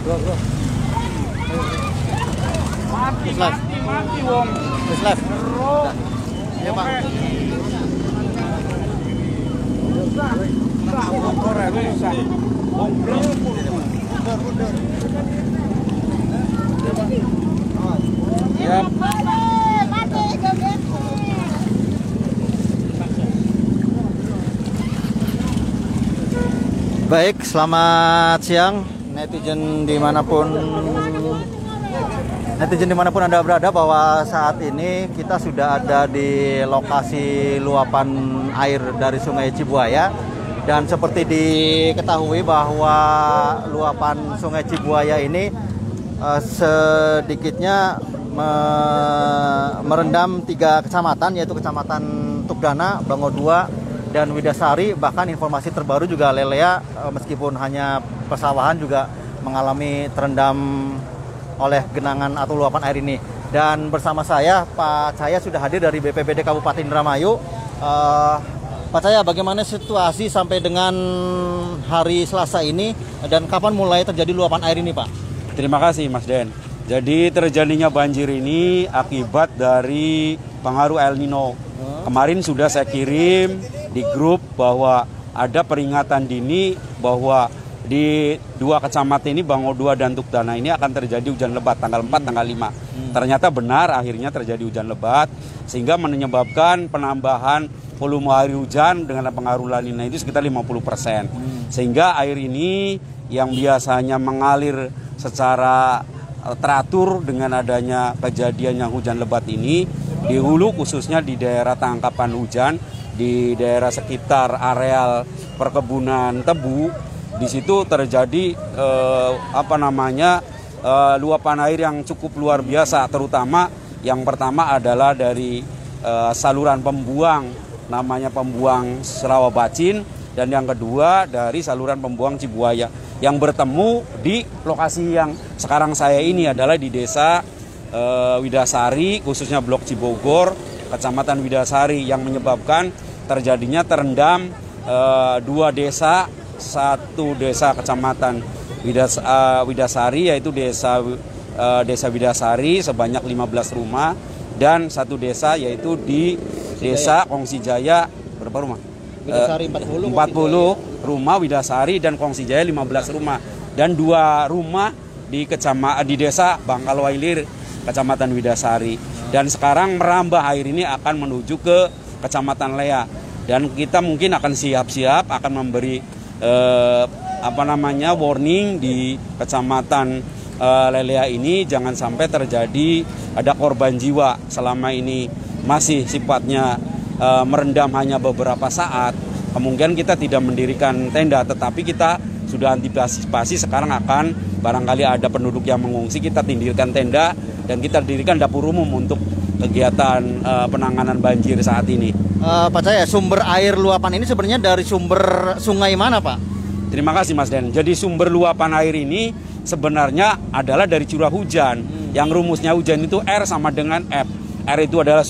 Bro. Mati wong. Wis live. Ya, Pak. Ya. Baik, selamat siang netizen dimanapun Anda berada, bahwa saat ini kita sudah ada di lokasi luapan air dari Sungai Cibuaya. Dan seperti diketahui bahwa luapan Sungai Cibuaya ini sedikitnya merendam 3 kecamatan, yaitu Kecamatan Tugdana, Bango 2, dan Widasari. Bahkan informasi terbaru juga Lelea, meskipun hanya persawahan, juga mengalami terendam oleh genangan atau luapan air ini. Dan bersama saya, Pak Cahya sudah hadir dari BPBD Kabupaten Indramayu. Pak Cahya, bagaimana situasi sampai dengan hari Selasa ini dan kapan mulai terjadi luapan air ini, Pak? Terima kasih, Mas Den. Jadi terjadinya banjir ini akibat dari pengaruh El Nino. Kemarin sudah saya kirim di grup bahwa ada peringatan dini bahwa di 2 kecamatan ini, Bango 2 dan Tugdana ini akan terjadi hujan lebat tanggal 4, tanggal 5. Ternyata benar, akhirnya terjadi hujan lebat sehingga menyebabkan penambahan volume air hujan dengan pengaruh La Nina itu sekitar 50%. Sehingga air ini yang biasanya mengalir secara teratur dengan adanya kejadian yang hujan lebat ini di hulu, khususnya di daerah tangkapan hujan, di daerah sekitar areal perkebunan tebu, di situ terjadi luapan air yang cukup luar biasa. Terutama yang pertama adalah dari saluran pembuang, namanya pembuang Serawabacin, dan yang kedua dari saluran pembuang Cibuaya, yang bertemu di lokasi yang sekarang saya ini adalah di desa Widasari, khususnya Blok Cibogor, Kecamatan Widasari, yang menyebabkan terjadinya terendam 2 desa, 1 desa Kecamatan Widasari, yaitu desa Widasari sebanyak 15 rumah, dan 1 desa yaitu di desa Kongsi Jaya, berapa rumah? Widasari 40 rumah, Widasari dan Kongsi Jaya 15 rumah, dan 2 rumah di desa Bangkalwailir, Kecamatan Widasari. Dan sekarang merambah air ini akan menuju ke Kecamatan Lea, dan kita mungkin akan siap-siap akan memberi warning di Kecamatan Lelea ini, jangan sampai terjadi ada korban jiwa. Selama ini masih sifatnya merendam hanya beberapa saat, kemungkinan kita tidak mendirikan tenda, tetapi kita sudah antisipasi. Sekarang akan barangkali ada penduduk yang mengungsi, kita tindirkan tenda dan kita dirikan dapur umum untuk kegiatan penanganan banjir saat ini. Pak Cahya, sumber air luapan ini sebenarnya dari sumber sungai mana, Pak? Terima kasih, Mas Den. Jadi sumber luapan air ini sebenarnya adalah dari curah hujan. Yang rumusnya hujan itu R sama dengan F. R itu adalah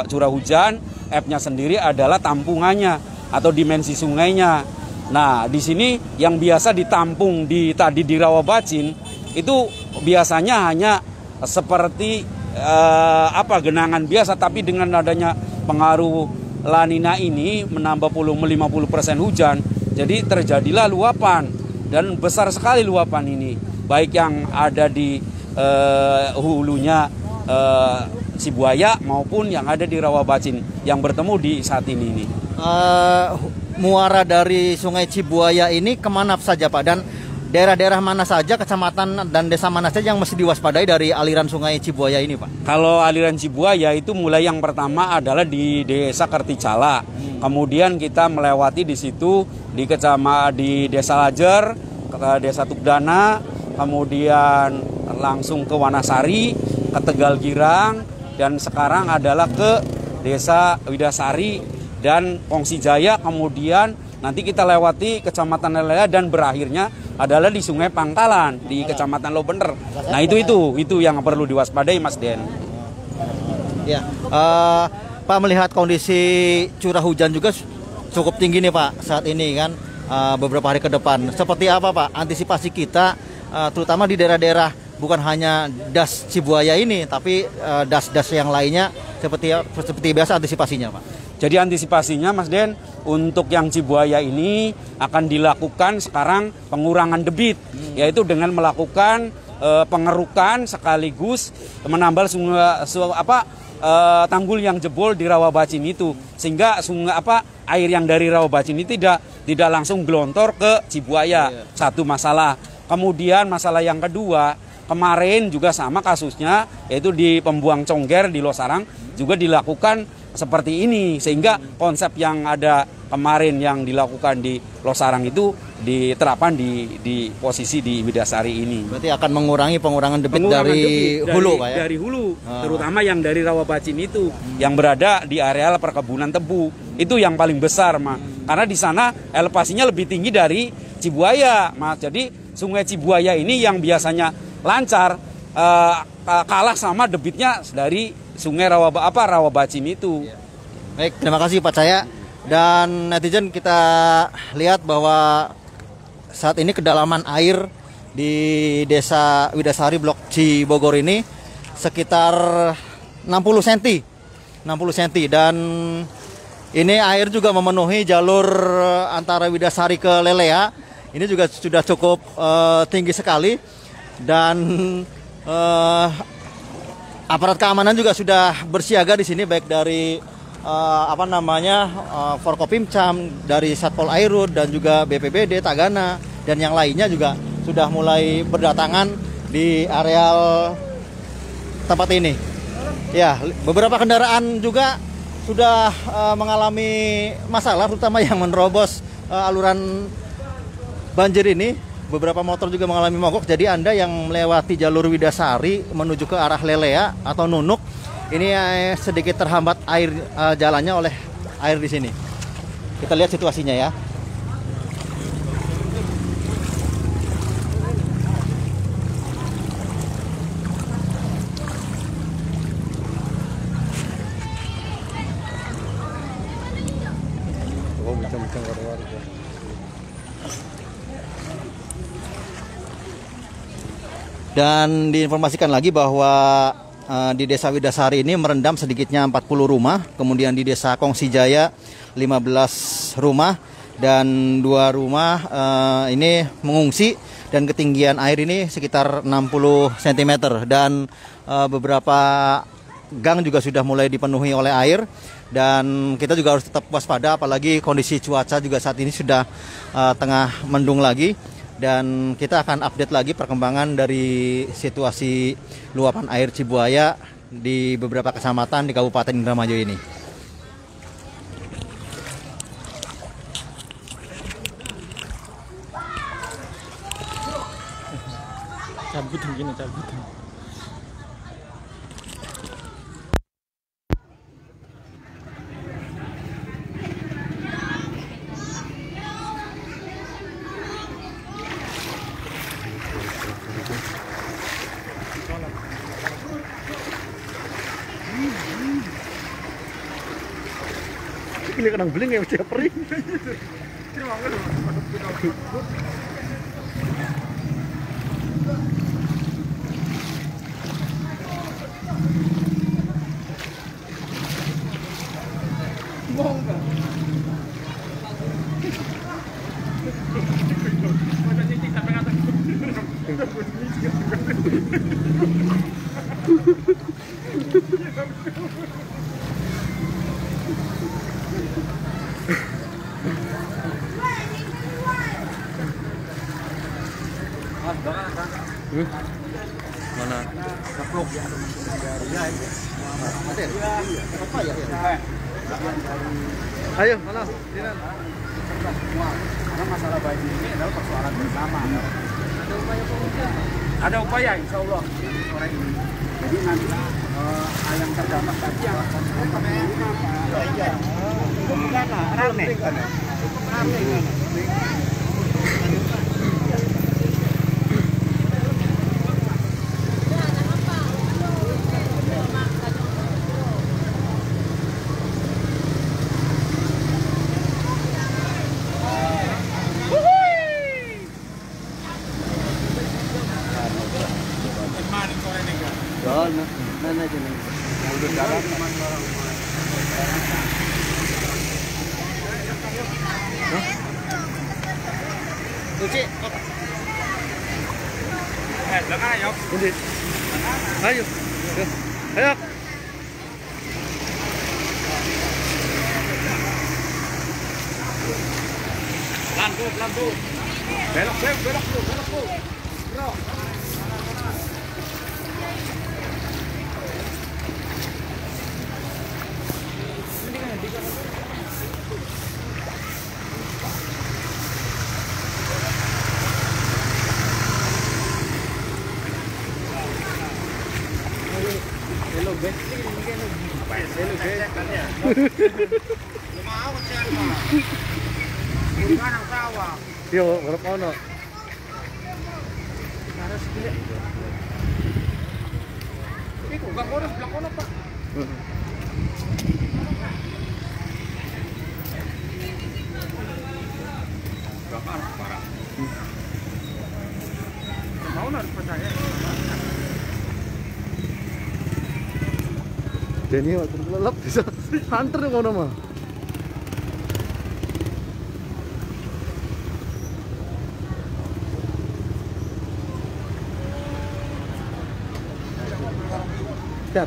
curah hujan, F-nya sendiri adalah tampungannya atau dimensi sungainya. Nah, di sini yang biasa ditampung di Rawabacin itu biasanya hanya seperti genangan biasa, tapi dengan adanya pengaruh La Nina ini menambah volume 50% hujan, jadi terjadilah luapan, dan besar sekali luapan ini, baik yang ada di hulunya Cibuaya maupun yang ada di Rawabacin yang bertemu di saat ini. Muara dari Sungai Cibuaya ini kemana saja, Pak? Dan daerah-daerah mana saja, kecamatan dan desa mana saja yang mesti diwaspadai dari aliran Sungai Cibuaya ini, Pak? Kalau aliran Cibuaya itu mulai yang pertama adalah di desa Kerticala. Kemudian kita melewati di situ di desa Lajer, desa Tugdana, kemudian langsung ke Wanasari, ke Tegal Girang, dan sekarang adalah ke desa Widasari dan Kongsi Jaya. Kemudian nanti kita lewati Kecamatan Lelea dan berakhirnya adalah di Sungai Pangkalan di Kecamatan Lobener. Nah itu yang perlu diwaspadai, Mas Den. Ya, Pak, melihat kondisi curah hujan juga cukup tinggi nih, Pak, saat ini kan, beberapa hari ke depan. Seperti apa, Pak, antisipasi kita terutama di daerah-daerah bukan hanya das Cibuaya ini, tapi das-das yang lainnya seperti biasa antisipasinya, Pak. Jadi antisipasinya, Mas Den, untuk yang Cibuaya ini akan dilakukan sekarang pengurangan debit, yaitu dengan melakukan pengerukan sekaligus menambal tanggul yang jebol di Rawabacin itu, sehingga air yang dari Rawabacin ini tidak langsung gelontor ke Cibuaya. Satu masalah. Kemudian masalah yang kedua, kemarin juga sama kasusnya, yaitu di Pembuang Congger di Losarang juga dilakukan seperti ini, sehingga konsep yang ada kemarin yang dilakukan di Losarang itu diterapkan di posisi di Widasari ini. Berarti akan mengurangi pengurangan debit dari hulu, Pak ya? Dari hulu, terutama yang dari Rawabacin itu, yang berada di areal perkebunan tebu. Itu yang paling besar, Mas. Karena di sana elevasinya lebih tinggi dari Cibuaya, Mas. Jadi Sungai Cibuaya ini yang biasanya lancar kalah sama debitnya dari Sungai Rawabacin itu. Baik, terima kasih Pak Cahya. Dan netizen, kita lihat bahwa saat ini kedalaman air di Desa Widasari Blok Cibogor ini sekitar 60 cm. 60 cm, dan ini air juga memenuhi jalur antara Widasari ke Lelea. Ini juga sudah cukup tinggi sekali, dan aparat keamanan juga sudah bersiaga di sini, baik dari Forkopimcam, dari Satpol Airut, dan juga BPBD Tagana, dan yang lainnya juga sudah mulai berdatangan di areal tempat ini. Ya, beberapa kendaraan juga sudah mengalami masalah, terutama yang menerobos aluran banjir ini. Beberapa motor juga mengalami mogok. Jadi Anda yang melewati jalur Widasari menuju ke arah Lelea atau Nunuk, ini sedikit terhambat air jalannya oleh air di sini. Kita lihat situasinya ya. Dan diinformasikan lagi bahwa di Desa Widasari ini merendam sedikitnya 40 rumah, kemudian di Desa Kongsijaya 15 rumah, dan 2 rumah ini mengungsi, dan ketinggian air ini sekitar 60 cm, dan beberapa gang juga sudah mulai dipenuhi oleh air, dan kita juga harus tetap waspada, apalagi kondisi cuaca juga saat ini sudah tengah mendung lagi. Dan kita akan update lagi perkembangan dari situasi luapan air Cibuaya di beberapa kecamatan di Kabupaten Indramayu ini. Cabut gini, cabut. Ini kadang beling ya, udah perih. Mana? Ayo, mana? Karena masalah banjir ini adalah persoalan bersama. Ada upaya, insya Allah sore ini. Jadi nanti yang terdampak tadi yang akan rame. Oh, mana aja nih. Udah jalan. Cuci. Belakang ayo. Ini. Ayo. Ayo. Lampu. Belok bu. Bro. Hello, guys. Hello, guys. Mau siapa? Bukan ang sawah. Yo, berapa ono? Harus gila. Iku gak boros belak ono, Pak. Bakar parah. Mau harus percaya. Jadi waktu kelelep bisa hunter yang ngono mah. Siap.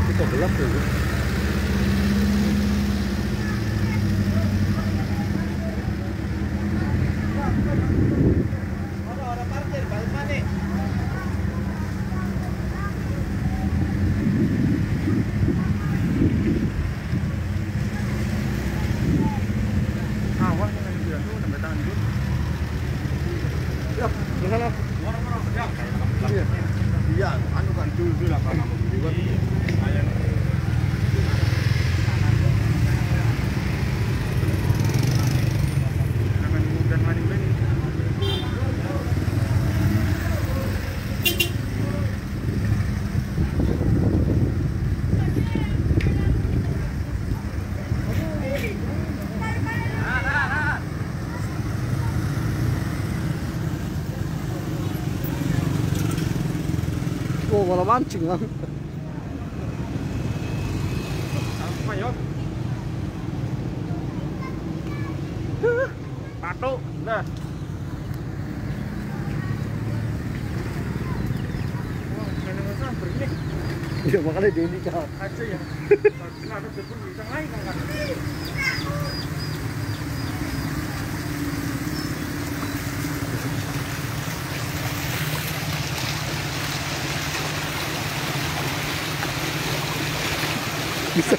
Itu gelap tuh. Iya, anu kan dulu lah kalau mau dibuat. Jangan mudah mani-mani. Oh, malah mancing kan. Apa yuk? Patu, dah. Wah, jangan bernik. Iya, makanya dia ini cah. Aja ya. Kalau ada pun bisa lain kan. Bisa.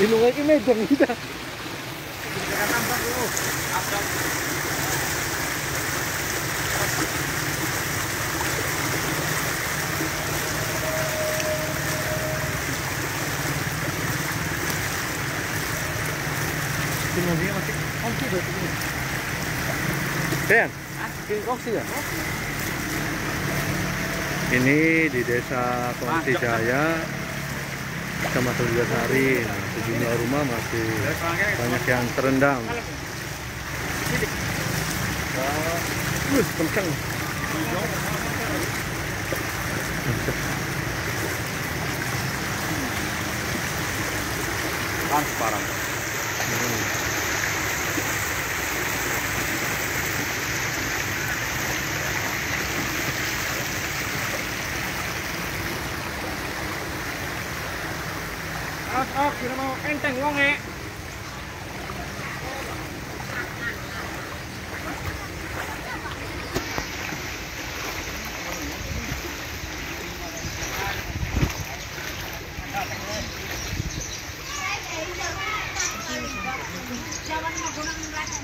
Ini lagi medang kita. Jangan tambah dulu. Asal. Ini dia masih ongsi tuh ini. Ben, ini ongsi ya? Ini di desa Kongsi Jaya, Kecamatan Widasari. Nah, sejumlah rumah masih banyak yang terendam. Kencang. Transparan. Kira mau enteng wong e.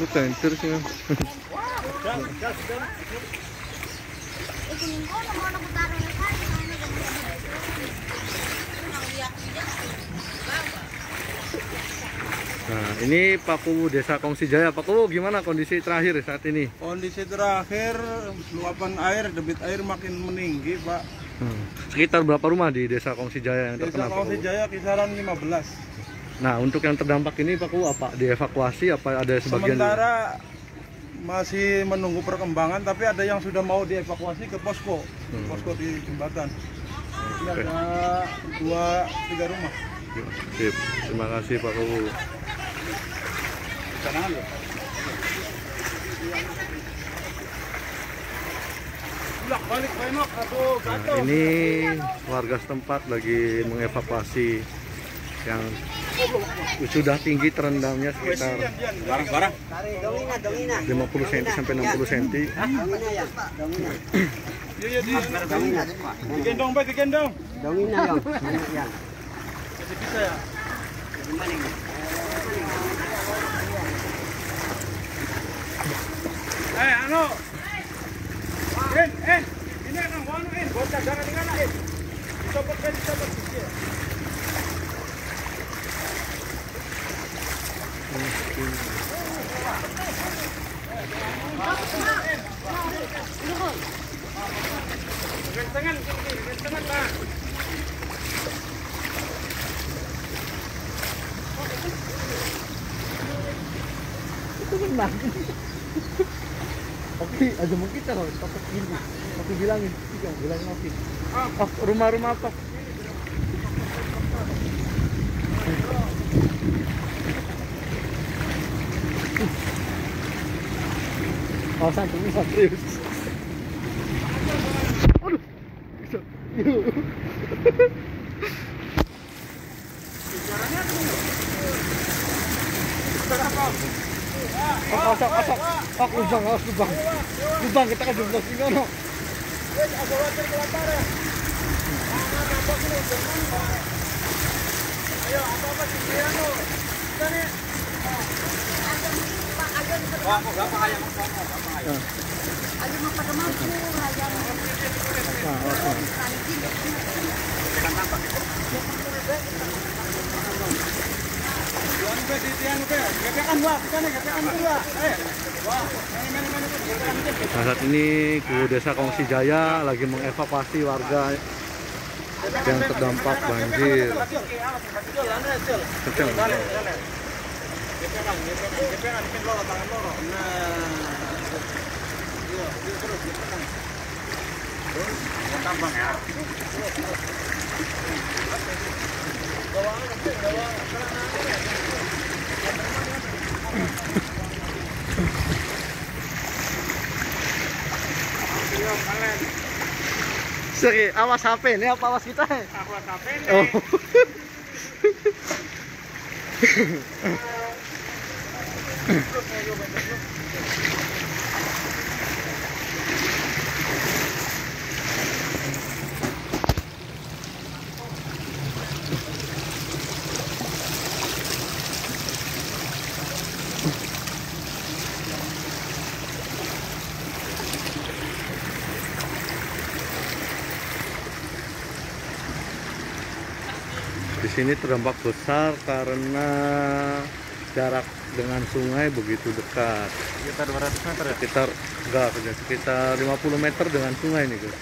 Bukan terus ya. Nah, ini Pak Kuwu Desa Kongsi Jaya. Pak Kuwu, gimana kondisi terakhir saat ini? Kondisi terakhir luapan air, debit air makin meninggi, Pak. Sekitar berapa rumah di Desa Kongsi Jaya yang Desa terkena, Pak Kongsi Kuwu? Jaya kisaran 15. Nah, untuk yang terdampak ini Pak Kuwu apa? Dievakuasi apa ada sebagian? Sementara masih menunggu perkembangan, tapi ada yang sudah mau dievakuasi ke posko, posko di jembatan. Ini Oke. ada 2-3 rumah. Sip. Terima kasih Pak Kuwu. Cadangan loh. Balik benok, Nah, ini warga setempat lagi mengevakuasi yang sudah tinggi terendamnya sekitar 50 cm sampai 60 cm. Iya, digendong, Pak, digendong. Bisa ya? Anu. Ini akan wanuin, bocah jangan tinggalin. Dicopot. Gentengan, Pak. Itu benar. Tapi aja mungkin kita harus pakai ini. Aku bilangin oke. Oh, rumah-rumah apa? Oh, serius. Aduh. Kosong. Pak, lubang kita kan belum sini ono. Nah, saat ini Kuwu Desa Kongsi Jaya lagi mengevakuasi warga yang terdampak banjir. Kencang. Seri, awas HP ini apa awas kita? Awas HP nih. Oh. Di sini terdampak besar karena jarak dengan sungai begitu dekat. Sekitar 200 meter ya? Sekitar 50 meter dengan sungai nih guys.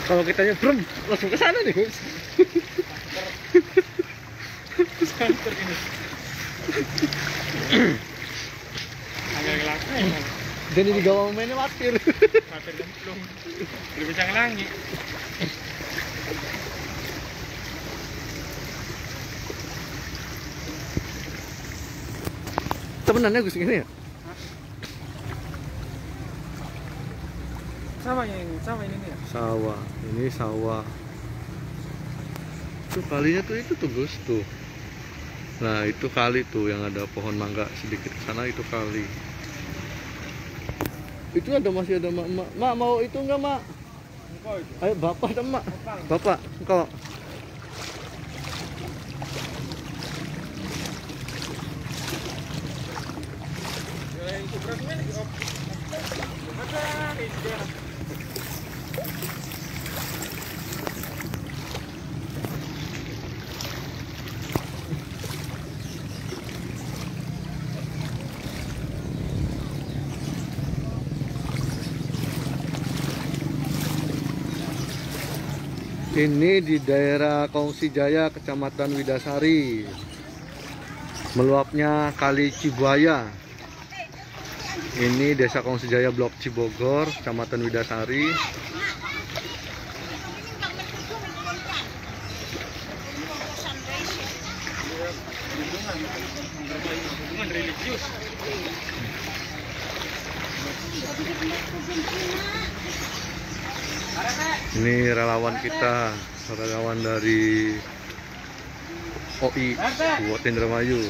Kalau kita nyebrang langsung ke sana nih guys. Santer ini. Agak ngelaknya. Jadi di gawang mainnya watir. Watir gemplung. Udah bisa ngelangi. Temenannya Gus ini ya? Sama ini nih ya. Sawah, ini sawah. Tuh kalinya tuh itu tuh Gus tuh. Nah itu kali tuh yang ada pohon mangga sedikit ke sana itu kali. Itu masih ada mak mau itu enggak mak? Engkau itu. Ayo bapak dan mak. Bapak engkau. Ini di daerah Kongsi Jaya, Kecamatan Widasari. Meluapnya Kali Cibuaya. Ini Desa Kongsi Jaya, Blok Cibogor, Kecamatan Widasari. Ini relawan kita, relawan dari OI Kabupaten Indramayu.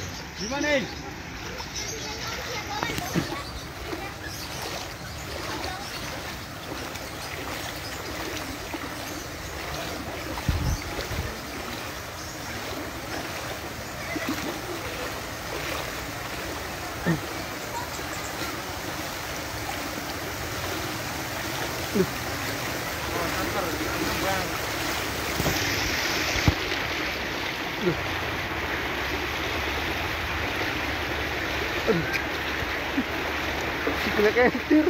Kena kentir.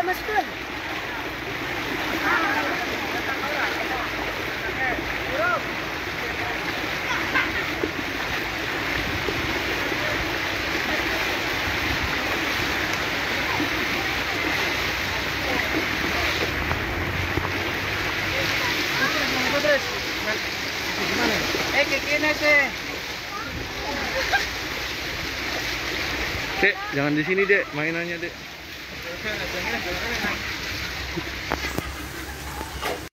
Masuk. Dek, jangan di sini, Dek. Mainannya, Dek.